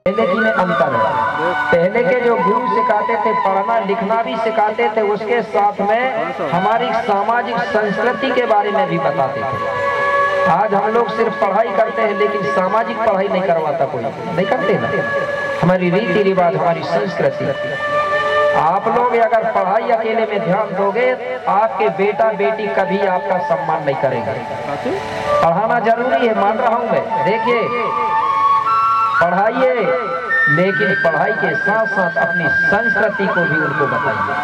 पहले की में अंतर है। पहले के जो गुरु सिखाते थे, पढ़ना लिखना भी सिखाते थे, उसके साथ में हमारी सामाजिक संस्कृति के बारे में भी बताते थे। आज हम लोग सिर्फ पढ़ाई करते हैं, लेकिन सामाजिक पढ़ाई नहीं करवाता कोई, नहीं करते ना। हमारी रीति रिवाज, हमारी संस्कृति। आप लोग अगर पढ़ाई अकेले में ध्यान दोगे, आपके बेटा बेटी कभी आपका सम्मान नहीं करेगा। पढ़ाना जरूरी है, मान रहा हूं मैं। देखिए, पढ़ाइए, लेकिन पढ़ाई के साथ साथ अपनी संस्कृति को भी उनको बताइए,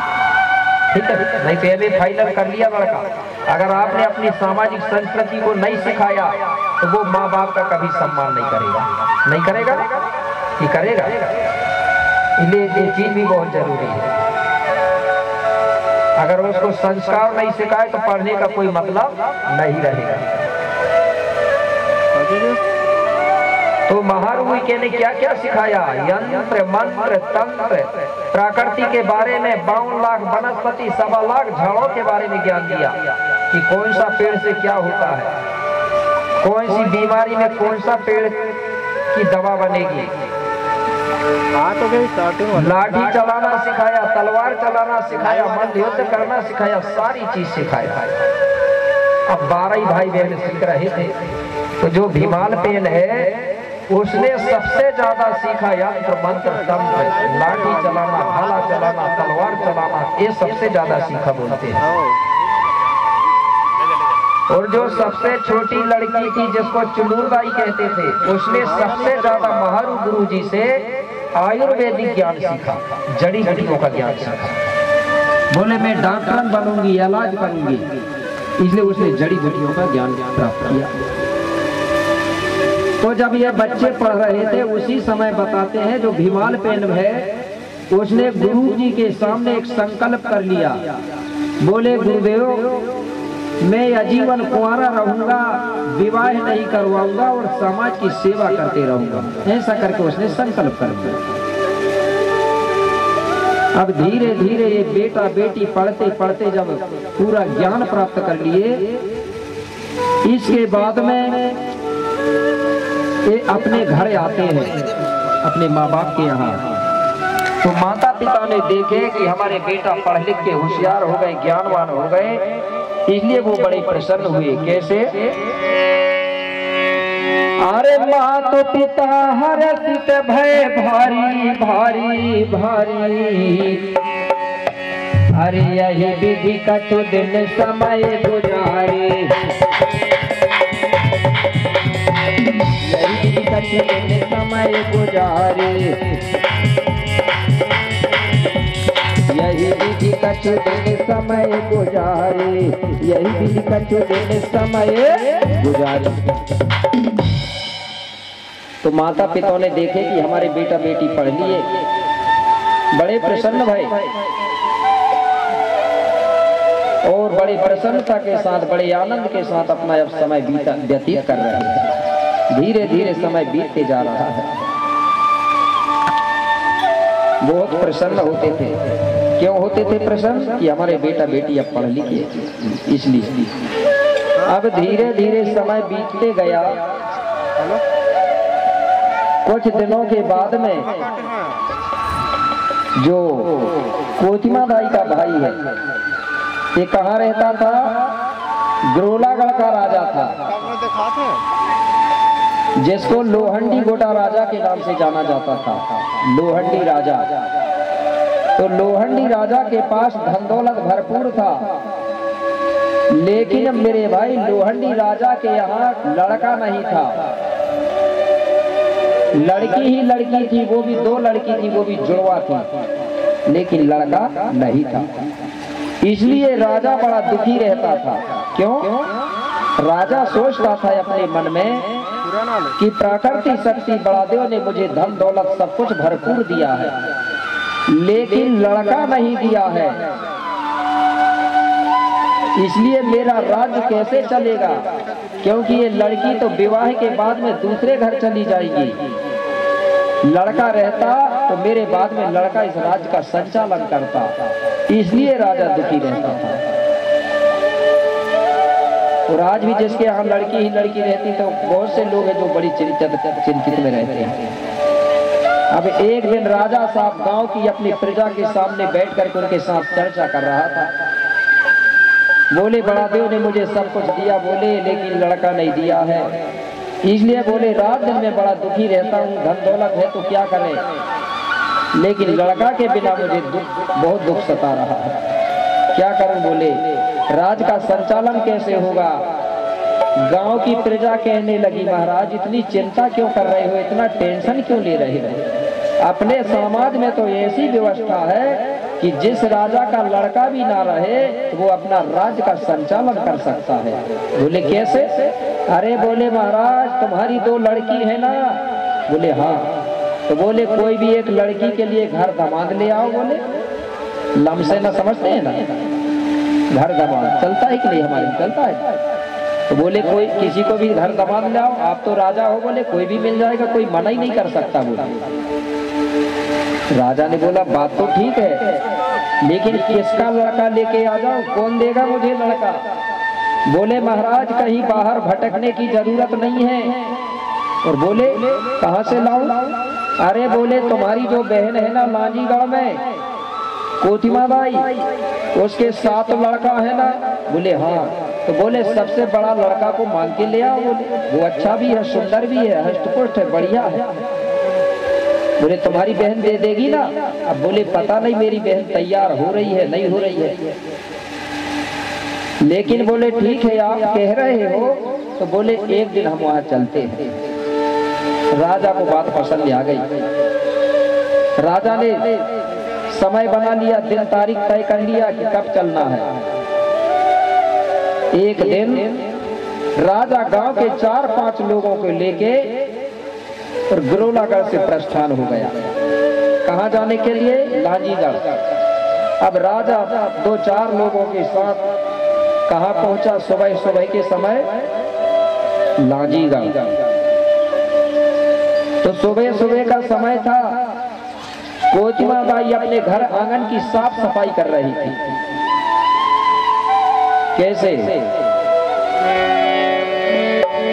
ठीक है। नहीं तो एमए फाइनल कर लिया लड़का, अगर आपने अपनी सामाजिक संस्कृति को नहीं सिखाया तो वो माँ बाप का कभी सम्मान नहीं करेगा। नहीं करेगा कि करेगा? इसलिए ये चीज भी बहुत जरूरी है। अगर उसको संस्कार नहीं सिखाए तो पढ़ने का कोई मतलब नहीं रहेगा। तो महारुई के ने क्या क्या सिखाया? यंत्र, मंत्र, तंत्र, प्रकृति के बारे में 52 लाख वनस्पति, 1.25 लाख झाड़ों के बारे में ज्ञान दिया कि कौन सा पेड़ से क्या होता है, कौन सी बीमारी में कौन सा पेड़ की दवा बनेगी। लाठी चलाना सिखाया, तलवार चलाना सिखाया, मल्ल युद्ध करना सिखाया, सारी चीज सिखाया। अब 12 ही भाई बहन सीख रहे थे। तो जो भीमाल पेन है, उसने सबसे ज्यादा सीखा यंत्र, मंत्र, तंत्र, लाठी चलाना, भाला चलाना, तलवार चलाना, ये सबसे ज्यादा सीखा बोलते हैं। और जो सबसे छोटी लड़की थी, जिसको चुलूरबाई कहते थे, उसने सबसे ज्यादा महारु गुरु जी से आयुर्वेदिक ज्ञान सीखा, जड़ी बूटियों का ज्ञान सीखा। बोले मैं डॉक्टर बनूंगी, इलाज करूंगी, इसलिए उसने जड़ी बूटियों का ज्ञान प्राप्त किया। तो जब ये बच्चे पढ़ रहे थे, उसी समय बताते हैं जो भीमाल पेन है, उसने गुरु जी के सामने एक संकल्प कर लिया। बोले गुरुदेव, मैं आजीवन कुंवारा रहूंगा, विवाह नहीं करवाऊंगा और समाज की सेवा करते रहूंगा। ऐसा करके उसने संकल्प कर लिया। अब धीरे धीरे ये बेटा बेटी पढ़ते पढ़ते जब पूरा ज्ञान प्राप्त कर लिए, इसके बाद में ये अपने घर आते हैं, अपने माँ बाप के यहाँ। तो माता पिता ने देखे कि हमारे बेटा पढ़ लिख के होशियार हो गए, ज्ञानवान हो गए, इसलिए वो बड़े प्रसन्न हुए। कैसे? अरे मातो पिता हर्षित भय भारी भारी भारी, अरे यही विधि कछु दिन समय गुजारे, यही विधि कछु दिन समय गुजारे, यही विधि कछु दिन समय गुजारे, यही विधि कछु दिन समय गुजारे। तो माता पिता ने देखे कि हमारे बेटा बेटी पढ़ लिए, बड़े प्रसन्न भए और बड़ी प्रसन्नता के साथ, बड़े आनंद के साथ अपना अब समय व्यतीत कर रहे हैं। धीरे धीरे समय बीतते जा रहा है। बहुत प्रसन्न होते थे। क्यों होते थे प्रसन्न? कि हमारे बेटा बेटी अब पढ़ लिखे, इसलिए। अब धीरे धीरे समय बीतते गया। कुछ दिनों के बाद में जो कोतिमा दाई का भाई है, ये कहाँ रहता था? ग्रोलागढ़ का राजा था, जिसको लोहंडी गोटा राजा के नाम से जाना जाता था। लोहंडी राजा। तो लोहंडी राजा के पास धन दौलत भरपूर था, लेकिन मेरे भाई लोहंडी राजा के यहाँ लड़का नहीं था। लड़की ही लड़की थी, वो भी 2 लड़की थी, वो भी जुड़वा थी, लेकिन लड़का नहीं था। इसलिए राजा बड़ा दुखी रहता था। क्यों? राजा सोचता था अपने मन में कि प्राकृतिक शक्ति बड़ादेव ने मुझे धन दौलत सब कुछ भरपूर दिया है, लेकिन लड़का नहीं दिया है, इसलिए मेरा राज्य कैसे चलेगा? क्योंकि ये लड़की तो विवाह के बाद में दूसरे घर चली जाएगी। लड़का रहता तो मेरे बाद में लड़का इस राज्य का संचालन करता, इसलिए राजा दुखी रहता था। और आज भी जिसके यहाँ लड़की ही लड़की रहती तो बहुत से लोग हैं जो बड़ी चिंतित में रहते हैं। अब एक दिन राजा साहब गांव की अपनी प्रजा के सामने बैठ कर उनके साथ चर्चा कर रहा था। बोले बड़ा देव ने मुझे सब कुछ दिया, बोले लेकिन लड़का नहीं दिया है, इसलिए बोले रात दिन में बड़ा दुखी रहता हूँ, धन दौलत है तो क्या करें, लेकिन लड़का के बिना मुझे बहुत दुख सता रहा है, क्या करूं। बोले राज का संचालन कैसे होगा। गांव की प्रजा कहने लगी महाराज इतनी चिंता क्यों कर रहे हो, इतना टेंशन क्यों ले रहे हो। अपने समाज में तो ऐसी व्यवस्था है कि जिस राजा का लड़का भी ना रहे तो वो अपना राज्य का संचालन कर सकता है। बोले कैसे। अरे बोले महाराज तुम्हारी 2 लड़की है ना। बोले हाँ। तो बोले कोई भी एक लड़की के लिए घर दामाद ले आओ। बोले लम से ना समझते हैं ना, घर दामाद चलता है कि नहीं, हमारे चलता है। तो बोले कोई किसी को भी घर दामाद ले आओ, आप तो राजा हो, बोले कोई भी मिल जाएगा, कोई मना ही नहीं कर सकता। बोला राजा ने बोला बात तो ठीक है, लेकिन किसका लड़का लेके आ जाऊं, कौन देगा मुझे लड़का। बोले महाराज कहीं बाहर भटकने की जरूरत नहीं है। और बोले कहां से लाऊं। अरे बोले तुम्हारी जो बहन है ना लांजीगढ़ में कोतिमा बाई, उसके 7 लड़का है ना। बोले हाँ। तो बोले सबसे बड़ा लड़का को मांग के ले आओ। बोले वो अच्छा भी है, सुंदर भी है, हष्टपुष्ट है, बढ़िया है। बोले तुम्हारी बहन दे देगी ना। अब बोले पता नहीं मेरी बहन तैयार हो रही है नहीं हो रही है, लेकिन बोले ठीक है आप कह रहे हो तो बोले एक दिन हम वहां चलते हैं। राजा को बात पसंद आ गई। राजा ने समय बना लिया, दिन तारीख तय कर लिया कि कब चलना है। एक दिन राजा गांव के 4-5 लोगों को लेके और गिरोलागढ़ से प्रस्थान हो गया। कहां जाने के लिए, लांजीगढ़। अब राजा 2-4 लोगों के साथ कहां पहुंचा, सुबह सुबह के समय लांजीगढ़। तो सुबह सुबह का समय था, कोतिमा बाई अपने घर आंगन की साफ सफाई कर रही थी। कैसे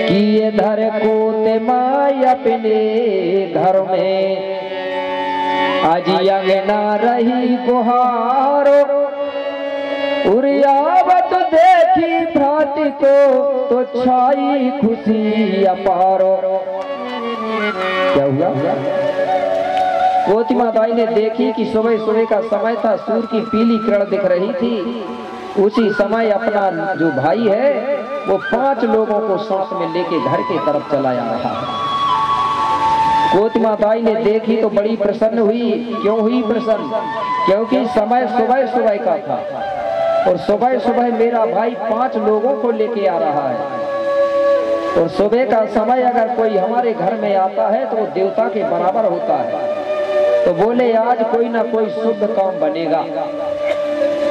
कि इधर कोतिमा अपने घर में आज अंगना रही गुहारो, उरियावत देखी भ्राती को तो छाई खुशी अपारो। क्या हुआ। कोतिमा बाई ने देखी कि सुबह सुबह का समय था, सूर्य की पीली किरण दिख रही थी। उसी समय अपना जो भाई है वो 5 लोगों को सांस में लेके घर के तरफ चला आ रहा है। कोतिमा बाई ने देखी तो बड़ी प्रसन्न हुई। क्यों हुई प्रसन्न, क्योंकि समय सुबह सुबह का था और सुबह सुबह मेरा भाई 5 लोगों को लेके आ रहा है। और सुबह का समय अगर कोई हमारे घर में आता है तो वो देवता के बराबर होता है। तो बोले आज कोई ना कोई शुभ काम बनेगा।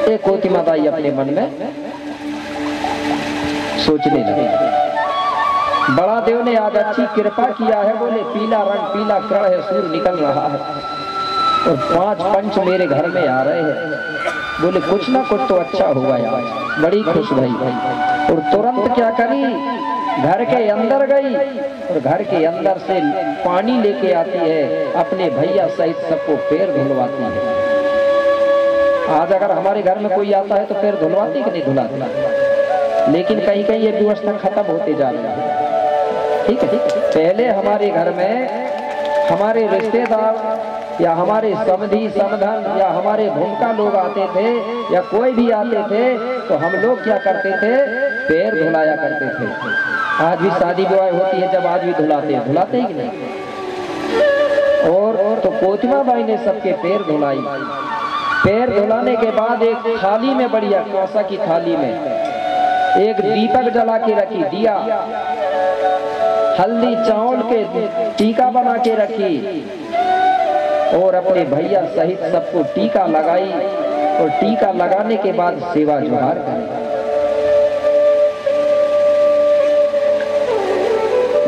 एक कोतिमा बाई अपने मन में सोचने लगे, बड़ा देव ने आज अच्छी कृपा किया है। बोले पीला रंग, पीला किरण है, सूर्य निकल रहा है और 5 पंच मेरे घर में आ रहे हैं। बोले कुछ ना कुछ तो अच्छा हुआ आज। बड़ी खुश भई और तुरंत क्या करी, घर के अंदर गई और घर के अंदर से पानी लेके आती है, अपने भैया सहित सबको पैर धुलवाती है। आज अगर हमारे घर में कोई आता है तो पैर धुलवाती कि नहीं धुलाती, लेकिन कहीं कहीं ये व्यवस्था खत्म होती जा रही है। ठीक है, पहले हमारे घर में हमारे रिश्तेदार या हमारे समधी समधन या हमारे भूमिका लोग आते थे या कोई भी आते थे तो हम लोग क्या करते थे, पैर धुलाया करते थे। आज भी शादी विवाह होती है जब आज भी धुलाते हैं कि नहीं। और तो कोतिमा बाई ने सबके पैर धुलाई। पैर धुलाने के बाद एक थाली में, बढ़िया कांसा की थाली में एक दीपक जला के रखी, दिया हल्दी चावल के टीका बना के रखी और अपने भैया सहित सबको टीका लगाई। और टीका लगाने के बाद सेवा जुहार करी।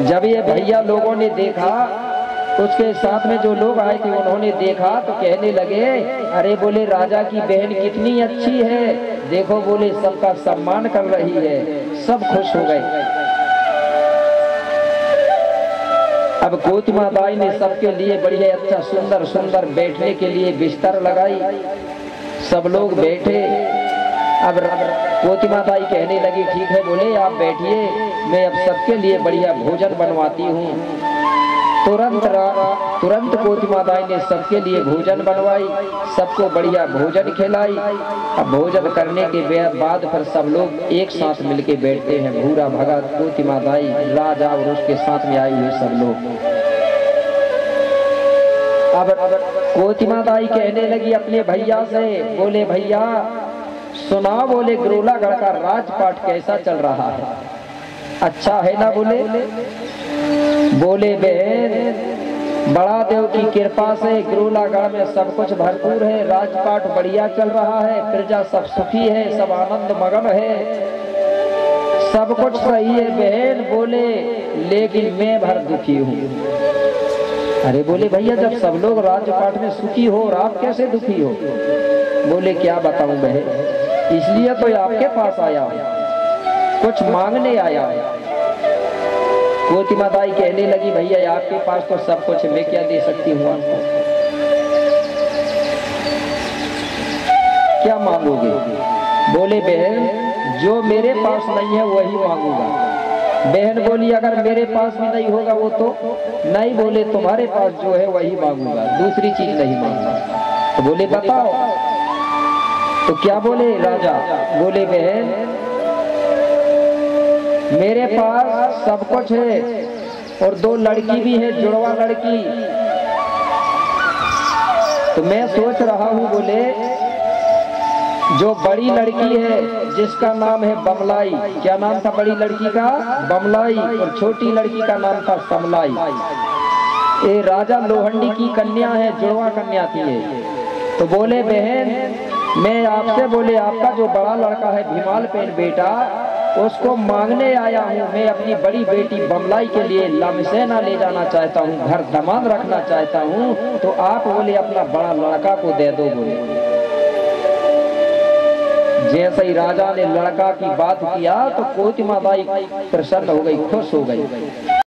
जब ये भैया लोगों ने देखा, उसके साथ में जो लोग आए थे उन्होंने देखा तो कहने लगे, अरे बोले राजा की बहन कितनी अच्छी है, देखो बोले सबका सम्मान कर रही है। सब खुश हो गए। अब कोतिमा बाई ने सबके लिए बढ़िया अच्छा सुंदर सुंदर बैठने के लिए बिस्तर लगाई। सब लोग बैठे। अब कोतिमा बाई कहने लगी ठीक है बोले आप बैठिए, मैं अब सबके लिए बढ़िया भोजन बनवाती हूँ। तुरंत कोतिमा बाई ने सबके लिए भोजन बनवाई, सबको बढ़िया भोजन खिलाई। अब भोजन करने के बाद फिर सब लोग एक साथ मिलके बैठते हैं। भूरा भगत, कोतिमा बाई, राजा और उसके साथ में आए हुए सब लोग। अब कोतिमा बाई कहने लगी अपने भैया से, बोले भैया सुना, बोले गिरोलागढ़ का राजपाट कैसा चल रहा है, अच्छा है ना? बोले बहन बड़ा देव की कृपा से गिरोलागढ़ में सब कुछ भरपूर है, राजपाट बढ़िया चल रहा है, प्रजा सब सुखी है, सब आनंद मगन है, सब कुछ सही है बहन। बोले लेकिन मैं भर दुखी हूँ। अरे बोले भैया जब सब लोग राजपाट में सुखी हो और आप कैसे दुखी हो? बोले क्या बताऊं बहन, इसलिए तो आपके पास आया हूं, कुछ मांगने आया है। कोतिमा बाई कहने लगी भैया आपके पास तो सब कुछ, मैं क्या दे सकती हूँ आपको? क्या मांगोगे? बोले बहन जो मेरे पास नहीं है वही मांगूंगा। बहन बोली अगर मेरे पास भी नहीं होगा वो तो नहीं। बोले तुम्हारे पास जो है वही मांगूंगा, दूसरी चीज नहीं मांगूंगा। तो बोले बताओ। तो क्या बोले राजा? बोले बहन मेरे पास सब कुछ है और 2 लड़की भी है, जुड़वा लड़की। तो मैं सोच रहा हूँ बोले जो बड़ी लड़की है जिसका नाम है बमलाई, क्या नाम था बड़ी लड़की का? बमलाई। और छोटी लड़की का नाम था समलाई। ये राजा लोहंडी की कन्या है, जुड़वा कन्या थी ये। तो बोले बहन मैं आपसे बोले आपका जो बड़ा लड़का है भीमाल पेन बेटा, उसको मांगने आया हूँ। मैं अपनी बड़ी बेटी बमलाई के लिए लमसेना ले जाना चाहता हूँ, घर दमाद रखना चाहता हूँ। तो आप बोले अपना बड़ा लड़का को दे दो। बोले जैसे ही राजा ने लड़का की बात किया तो कोतिमा बाई प्रसन्न हो गई, खुश हो गई।